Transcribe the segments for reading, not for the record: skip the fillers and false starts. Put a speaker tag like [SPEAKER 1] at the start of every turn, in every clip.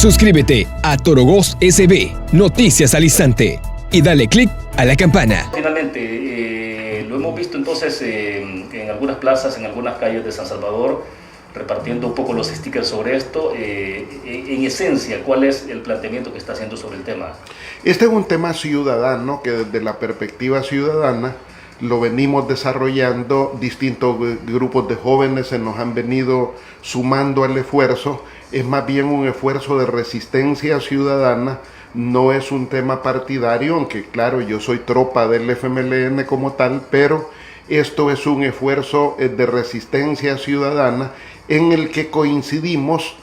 [SPEAKER 1] Suscríbete a Torogós SB, Noticias al Instante, y dale click a la campana.
[SPEAKER 2] Finalmente, lo hemos visto entonces en algunas plazas, en algunas calles de San Salvador, repartiendo un poco los stickers sobre esto. En esencia, ¿cuál es el planteamiento que está haciendo sobre el tema?
[SPEAKER 3] Este es un tema ciudadano que desde la perspectiva ciudadana lo venimos desarrollando, distintos grupos de jóvenes se nos han venido sumando al esfuerzo. Es más bien un esfuerzo de resistencia ciudadana, no es un tema partidario, aunque claro, yo soy tropa del FMLN como tal, pero esto es un esfuerzo de resistencia ciudadana en el que coincidimos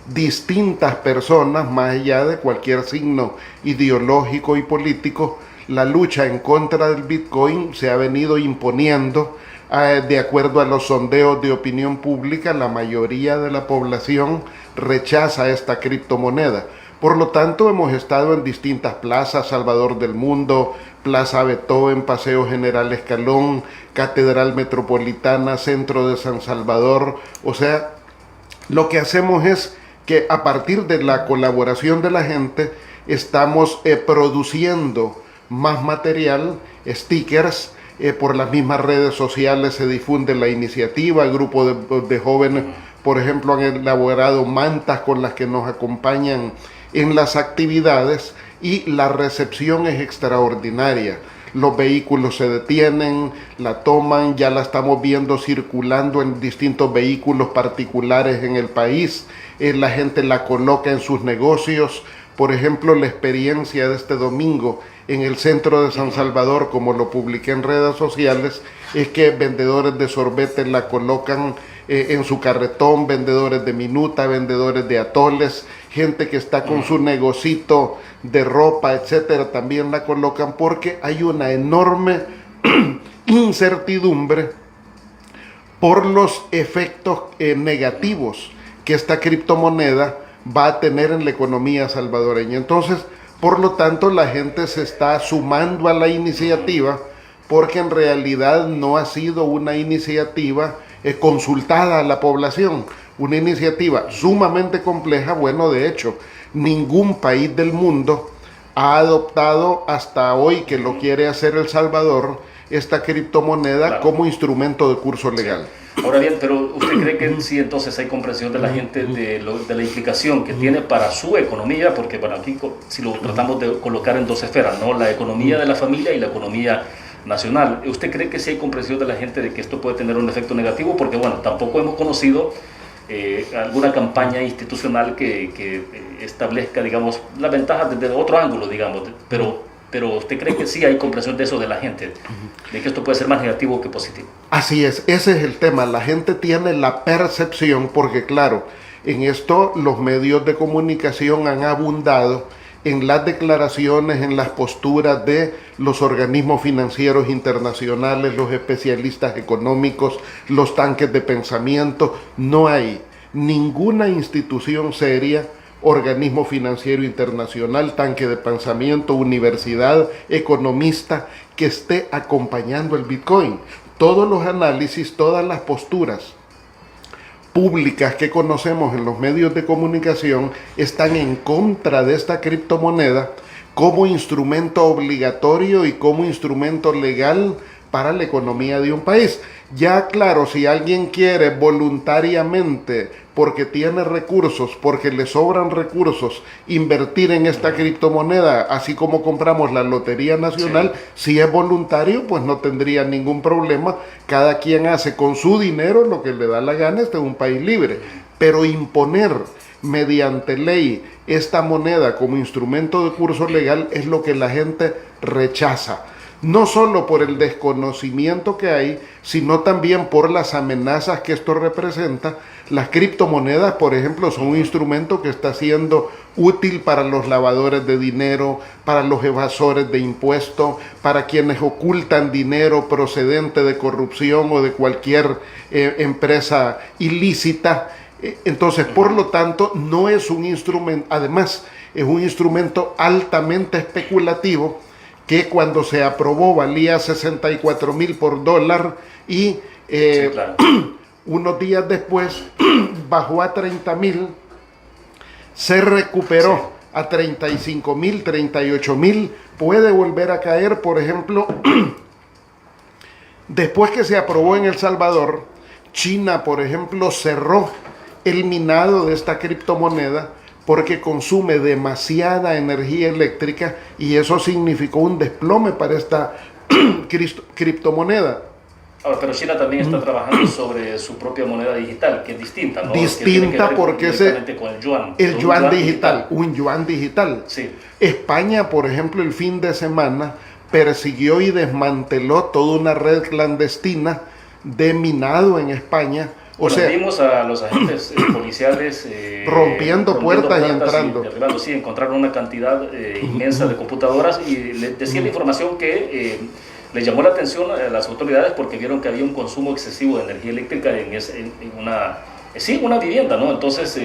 [SPEAKER 3] distintas personas, más allá de cualquier signo ideológico y político. La lucha en contra del Bitcoin se ha venido imponiendo de acuerdo a los sondeos de opinión pública. La mayoría de la población rechaza esta criptomoneda. Por lo tanto, hemos estado en distintas plazas: Salvador del Mundo, Plaza Beethoven, Paseo General Escalón, Catedral Metropolitana, Centro de San Salvador. O sea, lo que hacemos es que a partir de la colaboración de la gente estamos produciendo más material, stickers. Por las mismas redes sociales se difunde la iniciativa. Grupos de jóvenes, por ejemplo, han elaborado mantas con las que nos acompañan en las actividades, y la recepción es extraordinaria. Los vehículos se detienen, la toman, ya la estamos viendo circulando en distintos vehículos particulares en el país. La gente la coloca en sus negocios. Por ejemplo, la experiencia de este domingo en el centro de San Salvador, como lo publiqué en redes sociales, es que vendedores de sorbetes la colocan en su carretón, vendedores de minuta, vendedores de atoles, gente que está con su negocito de ropa, etcétera, también la colocan, porque hay una enorme incertidumbre por los efectos negativos que esta criptomoneda va a tener en la economía salvadoreña. Entonces, por lo tanto, la gente se está sumando a la iniciativa, porque en realidad no ha sido una iniciativa consultada a la población, una iniciativa sumamente compleja. Bueno, de hecho, ningún país del mundo ha adoptado hasta hoy, que lo quiere hacer El Salvador, esta criptomoneda como instrumento de curso legal.
[SPEAKER 2] Ahora bien, pero ¿usted cree que sí entonces hay comprensión de la gente de la implicación que tiene para su economía? Porque bueno, aquí si lo tratamos de colocar en dos esferas, ¿no? La economía de la familia y la economía nacional. ¿Usted cree que sí hay comprensión de la gente de que esto puede tener un efecto negativo? Porque bueno, tampoco hemos conocido alguna campaña institucional que establezca, digamos, las ventajas desde otro ángulo, digamos, pero ¿usted cree que sí hay comprensión de eso de la gente, de que esto puede ser más negativo que positivo?
[SPEAKER 3] Así es, ese es el tema. La gente tiene la percepción, porque claro, en esto los medios de comunicación han abundado en las declaraciones, en las posturas de los organismos financieros internacionales, los especialistas económicos, los tanques de pensamiento. No hay ninguna institución seria, organismo financiero internacional, tanque de pensamiento, universidad, economista, que esté acompañando el Bitcoin. Todos los análisis, todas las posturas públicas que conocemos en los medios de comunicación están en contra de esta criptomoneda como instrumento obligatorio y como instrumento legal para la economía de un país. Ya claro, si alguien quiere voluntariamente, porque tiene recursos, porque le sobran recursos, invertir en esta criptomoneda, así como compramos la Lotería Nacional, si es voluntario, pues no tendría ningún problema. Cada quien hace con su dinero lo que le da la gana. Este es un país libre. Pero imponer mediante ley esta moneda como instrumento de curso legal es lo que la gente rechaza. No solo por el desconocimiento que hay, sino también por las amenazas que esto representa. Las criptomonedas, por ejemplo, son un instrumento que está siendo útil para los lavadores de dinero, para los evasores de impuestos, para quienes ocultan dinero procedente de corrupción o de cualquier empresa ilícita. Entonces, por lo tanto, no es un instrumento, además, es un instrumento altamente especulativo, que cuando se aprobó valía 64,000 por dólar y unos días después bajó a 30,000 se recuperó a 35.000, 38.000, puede volver a caer, por ejemplo, después que se aprobó en El Salvador, China, por ejemplo, cerró el minado de esta criptomoneda porque consume demasiada energía eléctrica y eso significó un desplome para esta criptomoneda.
[SPEAKER 2] Ahora, pero China también está trabajando sobre su propia moneda digital, que es distinta, ¿no?
[SPEAKER 3] Distinta porque es
[SPEAKER 2] con el yuan.
[SPEAKER 3] El yuan digital, un yuan digital.
[SPEAKER 2] Sí.
[SPEAKER 3] España, por ejemplo, el fin de semana persiguió y desmanteló toda una red clandestina de minado en España. O sea,
[SPEAKER 2] vimos a los agentes policiales
[SPEAKER 3] rompiendo puertas y entrando.
[SPEAKER 2] Derribando, sí, encontraron una cantidad inmensa de computadoras y le decía la información que le llamó la atención a las autoridades porque vieron que había un consumo excesivo de energía eléctrica en una vivienda, ¿no? Entonces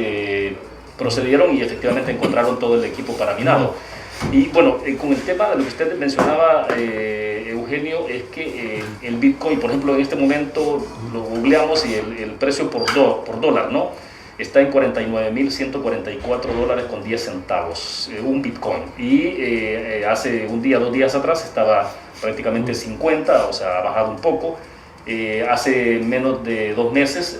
[SPEAKER 2] procedieron y efectivamente encontraron todo el equipo para minado. Y bueno, con el tema de lo que usted mencionaba, Eugenio, es que el Bitcoin, por ejemplo, en este momento lo googleamos y el precio por dólar, ¿no? Está en $49.144 con 10 centavos, un Bitcoin. Y hace un día, 2 días atrás estaba prácticamente 50, o sea, ha bajado un poco. Hace menos de 2 meses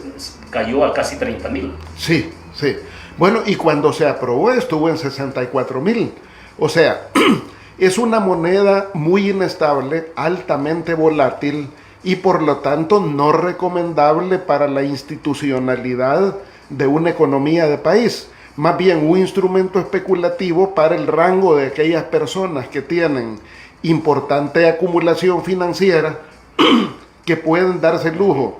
[SPEAKER 2] cayó a casi 30.000.
[SPEAKER 3] Sí, sí. Bueno, y cuando se aprobó estuvo en 64.000. O sea, es una moneda muy inestable, altamente volátil y por lo tanto no recomendable para la institucionalidad de una economía de país. Más bien un instrumento especulativo para el rango de aquellas personas que tienen importante acumulación financiera que pueden darse el lujo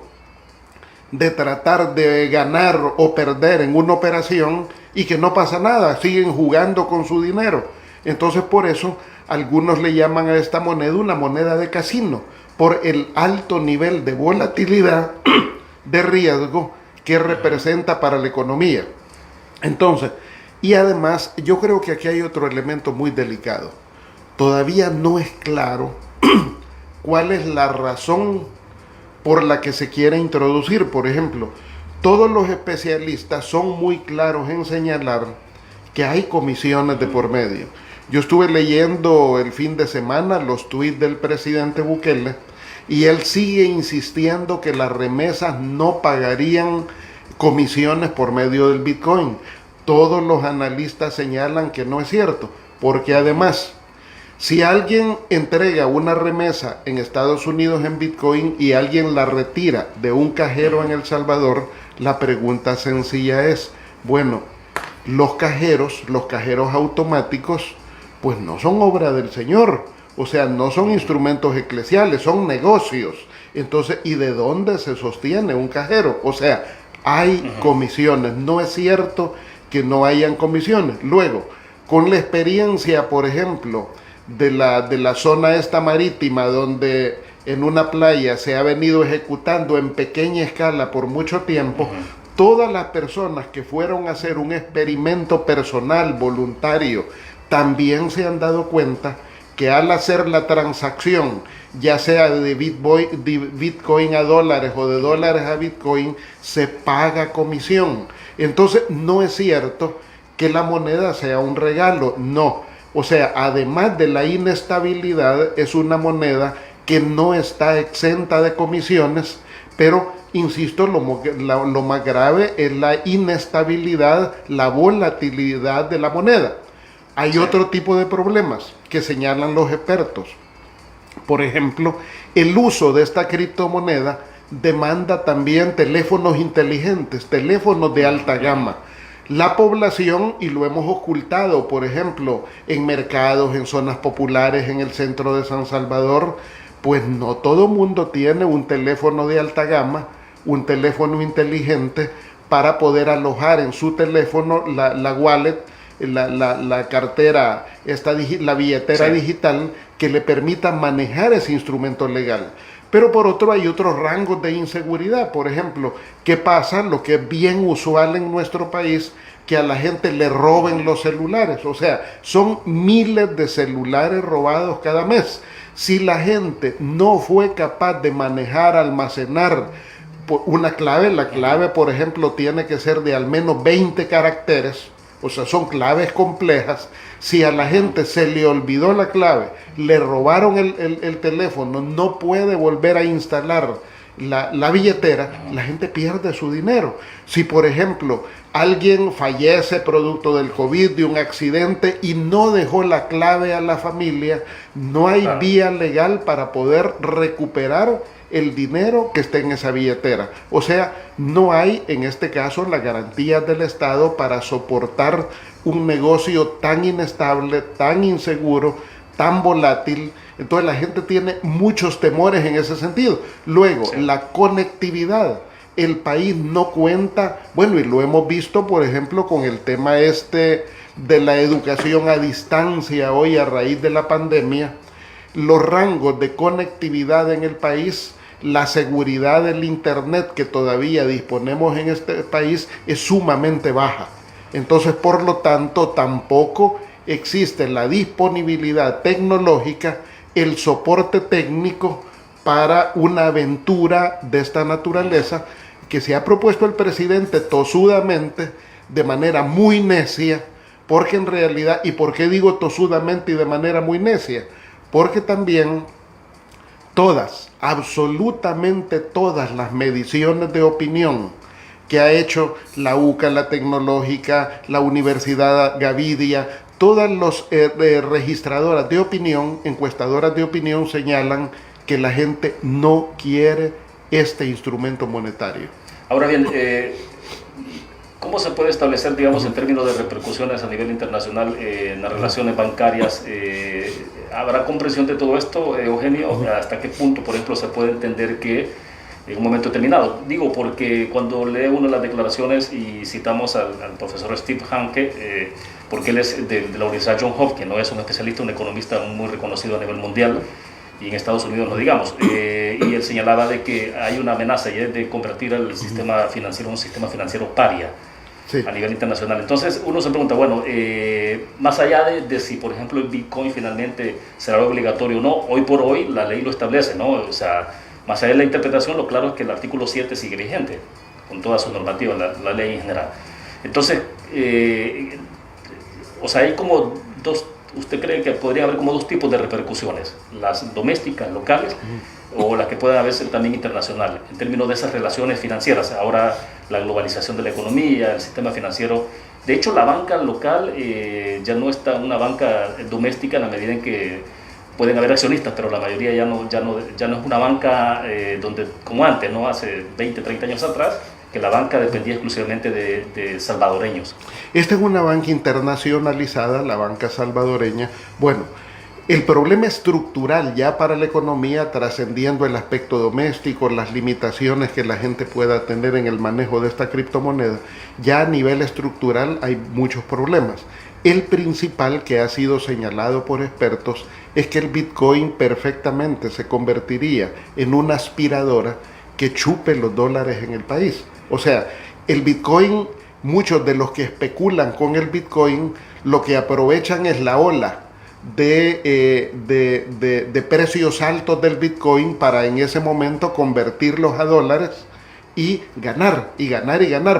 [SPEAKER 3] de tratar de ganar o perder en una operación y que no pasa nada, siguen jugando con su dinero. Entonces por eso algunos le llaman a esta moneda una moneda de casino, por el alto nivel de volatilidad, de riesgo que representa para la economía. Entonces, y además yo creo que aquí hay otro elemento muy delicado. Todavía no es claro cuál es la razón por la que se quiere introducir. Por ejemplo, todos los especialistas son muy claros en señalar que hay comisiones de por medio. Yo estuve leyendo el fin de semana los tuits del presidente Bukele y él sigue insistiendo que las remesas no pagarían comisiones por medio del Bitcoin. Todos los analistas señalan que no es cierto, porque además, si alguien entrega una remesa en Estados Unidos en Bitcoin y alguien la retira de un cajero en El Salvador, la pregunta sencilla es, bueno, los cajeros automáticos, pues no son obra del Señor, o sea, no son instrumentos eclesiales, son negocios. Entonces, ¿y de dónde se sostiene un cajero? O sea, hay comisiones, no es cierto que no hayan comisiones. Luego, con la experiencia, por ejemplo, de la zona esta marítima, donde en una playa se ha venido ejecutando en pequeña escala por mucho tiempo, todas las personas que fueron a hacer un experimento personal, voluntario, también se han dado cuenta que al hacer la transacción, ya sea de Bitcoin a dólares o de dólares a Bitcoin, se paga comisión. Entonces, no es cierto que la moneda sea un regalo, no. O sea, además de la inestabilidad, es una moneda que no está exenta de comisiones, pero, insisto, lo más grave es la inestabilidad, la volatilidad de la moneda. Hay otro tipo de problemas que señalan los expertos. Por ejemplo, el uso de esta criptomoneda demanda también teléfonos inteligentes, teléfonos de alta gama. La población, y lo hemos ocultado, por ejemplo, en mercados, en zonas populares, en el centro de San Salvador, pues no todo mundo tiene un teléfono de alta gama, un teléfono inteligente para poder alojar en su teléfono la wallet, la cartera, la billetera digital que le permita manejar ese instrumento legal. Pero por otro hay otros rangos de inseguridad. Por ejemplo, ¿qué pasa? Lo que es bien usual en nuestro país, que a la gente le roben los celulares. O sea, son miles de celulares robados cada mes. Si la gente no fue capaz de manejar, almacenar una clave, la clave, por ejemplo, tiene que ser de al menos 20 caracteres, O sea, son claves complejas. Si a la gente se le olvidó la clave, le robaron el teléfono, no puede volver a instalar la billetera, la gente pierde su dinero. Si, por ejemplo, alguien fallece producto del COVID, de un accidente, y no dejó la clave a la familia, no hay vía legal para poder recuperar el dinero que esté en esa billetera. O sea, no hay en este caso las garantías del Estado para soportar un negocio tan inestable, tan inseguro, tan volátil. Entonces la gente tiene muchos temores en ese sentido. Luego, la conectividad. El país no cuenta, bueno, y lo hemos visto, por ejemplo, con el tema de la educación a distancia hoy a raíz de la pandemia, los rangos de conectividad en el país, la seguridad del internet que todavía disponemos en este país es sumamente baja. Entonces, por lo tanto, tampoco existe la disponibilidad tecnológica, el soporte técnico para una aventura de esta naturaleza que se ha propuesto el presidente tosudamente, de manera muy necia, porque en realidad, ¿y por qué digo tosudamente y de manera muy necia? Porque también absolutamente todas las mediciones de opinión que ha hecho la UCA, la Tecnológica, la Universidad Gavidia, todas las registradoras de opinión, encuestadoras de opinión, señalan que la gente no quiere este instrumento monetario.
[SPEAKER 2] Ahora bien, ¿cómo se puede establecer, digamos, en términos de repercusiones a nivel internacional en las relaciones bancarias? ¿Habrá comprensión de todo esto, Eugenio? ¿Hasta qué punto, por ejemplo, se puede entender que en un momento determinado? Digo, porque cuando lee uno las declaraciones y citamos al profesor Steve Hanke, porque él es de la Universidad Johns Hopkins, ¿no? Es un especialista, un economista muy reconocido a nivel mundial, y en Estados Unidos no digamos, y él señalaba de que hay una amenaza y es de convertir el sistema financiero en un sistema financiero paria a nivel internacional. Entonces uno se pregunta, bueno, más allá de si por ejemplo el Bitcoin finalmente será obligatorio o no, hoy por hoy la ley lo establece, ¿no? O sea, más allá de la interpretación, lo claro es que el artículo 7 sigue vigente, con toda su normativa, la ley en general. Entonces, o sea, hay como dos. ¿Usted cree que podría haber como dos tipos de repercusiones? Las domésticas, locales, o las que pueden haber también internacionales, en términos de esas relaciones financieras. Ahora la globalización de la economía, el sistema financiero. De hecho, la banca local ya no está una banca doméstica en la medida en que pueden haber accionistas, pero la mayoría ya no es una banca donde, como antes, ¿no? Hace 20, 30 años atrás, que la banca dependía exclusivamente de salvadoreños.
[SPEAKER 3] Esta es una banca internacionalizada, la banca salvadoreña. Bueno, el problema estructural ya para la economía, trascendiendo el aspecto doméstico, las limitaciones que la gente pueda tener en el manejo de esta criptomoneda, ya a nivel estructural hay muchos problemas. El principal que ha sido señalado por expertos es que el Bitcoin perfectamente se convertiría en una aspiradora que chupe los dólares en el país. O sea, el Bitcoin, muchos de los que especulan con el Bitcoin, lo que aprovechan es la ola de precios altos del Bitcoin para en ese momento convertirlos a dólares y ganar,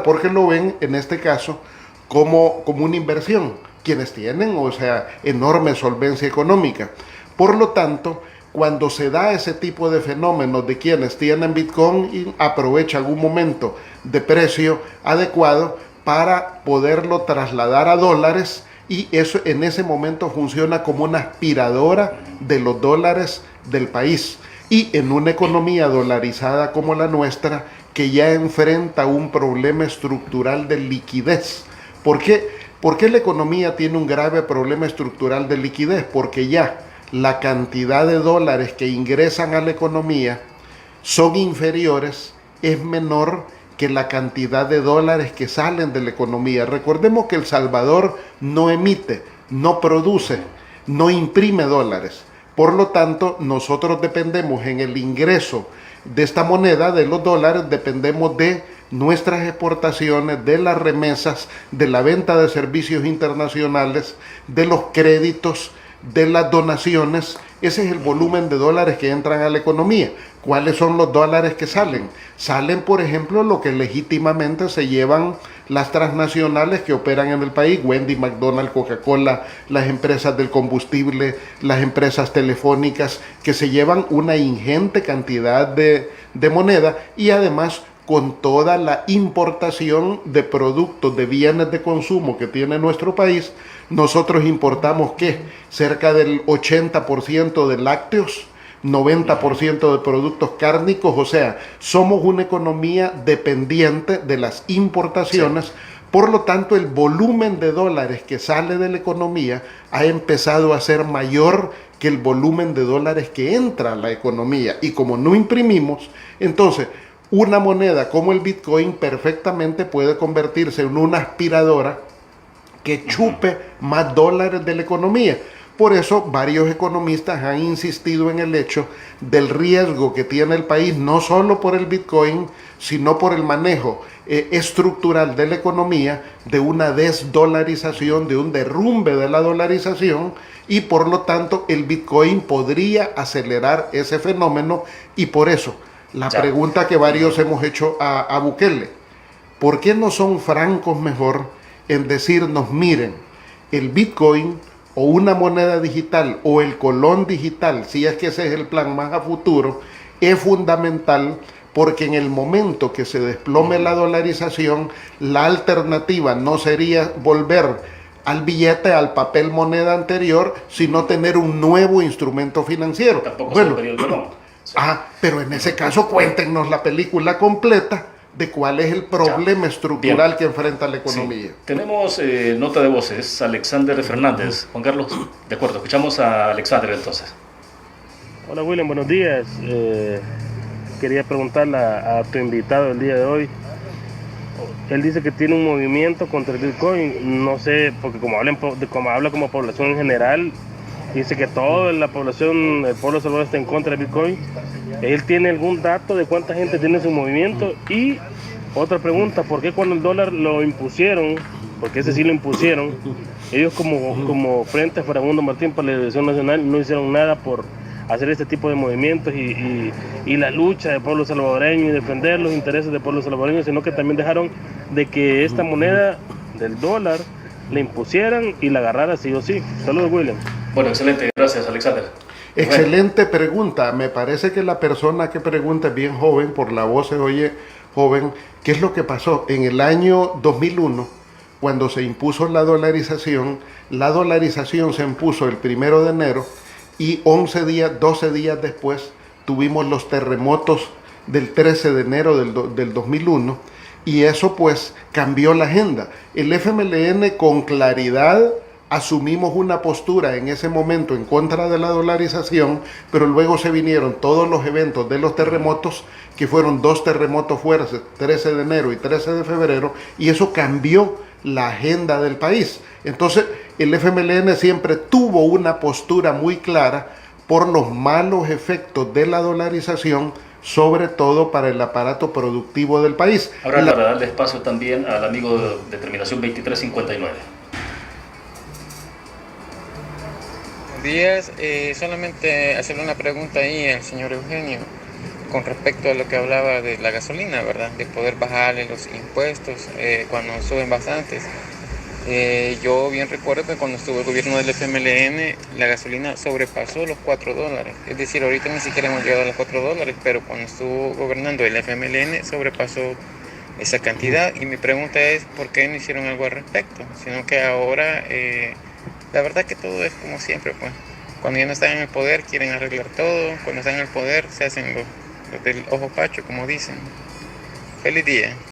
[SPEAKER 3] porque lo ven en este caso como una inversión, quienes tienen, o sea, enorme solvencia económica. Por lo tanto, cuando se da ese tipo de fenómenos de quienes tienen Bitcoin y aprovechan un momento de precio adecuado para poderlo trasladar a dólares, y eso en ese momento funciona como una aspiradora de los dólares del país. Y en una economía dolarizada como la nuestra, que ya enfrenta un problema estructural de liquidez. ¿Por qué? ¿Por qué la economía tiene un grave problema estructural de liquidez? Porque ya la cantidad de dólares que ingresan a la economía son inferiores, es menor que la cantidad de dólares que salen de la economía. Recordemos que El Salvador no emite, no produce, no imprime dólares. Por lo tanto, nosotros dependemos en el ingreso de esta moneda, de los dólares, dependemos de nuestras exportaciones, de las remesas, de la venta de servicios internacionales, de los créditos, de las donaciones, Ese es el volumen de dólares que entran a la economía. ¿Cuáles son los dólares que salen? Salen, por ejemplo, lo que legítimamente se llevan las transnacionales que operan en el país, Wendy, McDonald's, Coca-Cola, las empresas del combustible, las empresas telefónicas, que se llevan una ingente cantidad de moneda, y además con toda la importación de productos, de bienes de consumo que tiene nuestro país. Nosotros importamos, ¿qué? Cerca del 80% de lácteos, 90% de productos cárnicos, o sea, somos una economía dependiente de las importaciones. Sí. Por lo tanto, el volumen de dólares que sale de la economía ha empezado a ser mayor que el volumen de dólares que entra a la economía. Y como no imprimimos, entonces una moneda como el Bitcoin perfectamente puede convertirse en una aspiradora que chupe más dólares de la economía. Por eso varios economistas han insistido en el hecho del riesgo que tiene el país, no solo por el Bitcoin, sino por el manejo estructural de la economía, de una desdolarización, de un derrumbe de la dolarización, y por lo tanto el Bitcoin podría acelerar ese fenómeno. Y por eso la pregunta que varios hemos hecho a Bukele: ¿por qué no son francos mejor en decirnos, miren, el Bitcoin o una moneda digital o el colón digital, si es que ese es el plan más a futuro, es fundamental, porque en el momento que se desplome la dolarización, la alternativa no sería volver al billete, al papel moneda anterior, sino tener un nuevo instrumento financiero?
[SPEAKER 2] Tampoco bueno, se no.
[SPEAKER 3] Sí. Pero en ese caso cuéntenos la película completa de cuál es el problema estructural que enfrenta la economía.
[SPEAKER 2] Sí. Tenemos nota de voces, Alexander Fernández. Juan Carlos, de acuerdo, escuchamos a Alexander entonces.
[SPEAKER 4] Hola William, buenos días. Quería preguntarle a tu invitado el día de hoy. Él dice que tiene un movimiento contra el Bitcoin, no sé, porque como habla como población en general, dice que toda la población, el pueblo salvadoreño está en contra del Bitcoin. ¿Él tiene algún dato de cuánta gente tiene su movimiento? Y otra pregunta, ¿por qué cuando el dólar lo impusieron, porque ese sí lo impusieron, ellos como Frente Farabundo Martín para la Liberación Nacional no hicieron nada por hacer este tipo de movimientos y la lucha del pueblo salvadoreño y defender los intereses del pueblo salvadoreño, sino que también dejaron de que esta moneda del dólar la impusieran y la agarrara sí o sí? Saludos, William.
[SPEAKER 2] Bueno, excelente, gracias Alexander.
[SPEAKER 3] Excelente pregunta. Me parece que la persona que pregunta es bien joven, por la voz se oye joven. ¿Qué es lo que pasó? En el año 2001, cuando se impuso la dolarización se impuso el 1 de enero y 12 días después tuvimos los terremotos del 13 de enero del 2001, y eso pues cambió la agenda. El FMLN con claridad asumimos una postura en ese momento en contra de la dolarización, pero luego se vinieron todos los eventos de los terremotos, que fueron 2 terremotos fuertes, 13 de enero y 13 de febrero, y eso cambió la agenda del país. Entonces, el FMLN siempre tuvo una postura muy clara por los malos efectos de la dolarización, sobre todo para el aparato productivo del país.
[SPEAKER 2] Ahora, para darle espacio también al amigo de terminación 2359.
[SPEAKER 5] Días, solamente hacerle una pregunta ahí al señor Eugenio con respecto a lo que hablaba de la gasolina, ¿verdad? De poder bajarle los impuestos cuando suben bastantes. Yo bien recuerdo que cuando estuvo el gobierno del FMLN, la gasolina sobrepasó los $4. Es decir, ahorita ni siquiera hemos llegado a los $4, pero cuando estuvo gobernando el FMLN sobrepasó esa cantidad. Y mi pregunta es, ¿por qué no hicieron algo al respecto? Sino que ahora... la verdad que todo es como siempre, pues. Cuando ya no están en el poder quieren arreglar todo, cuando están en el poder se hacen los del ojo pacho, como dicen. Feliz día.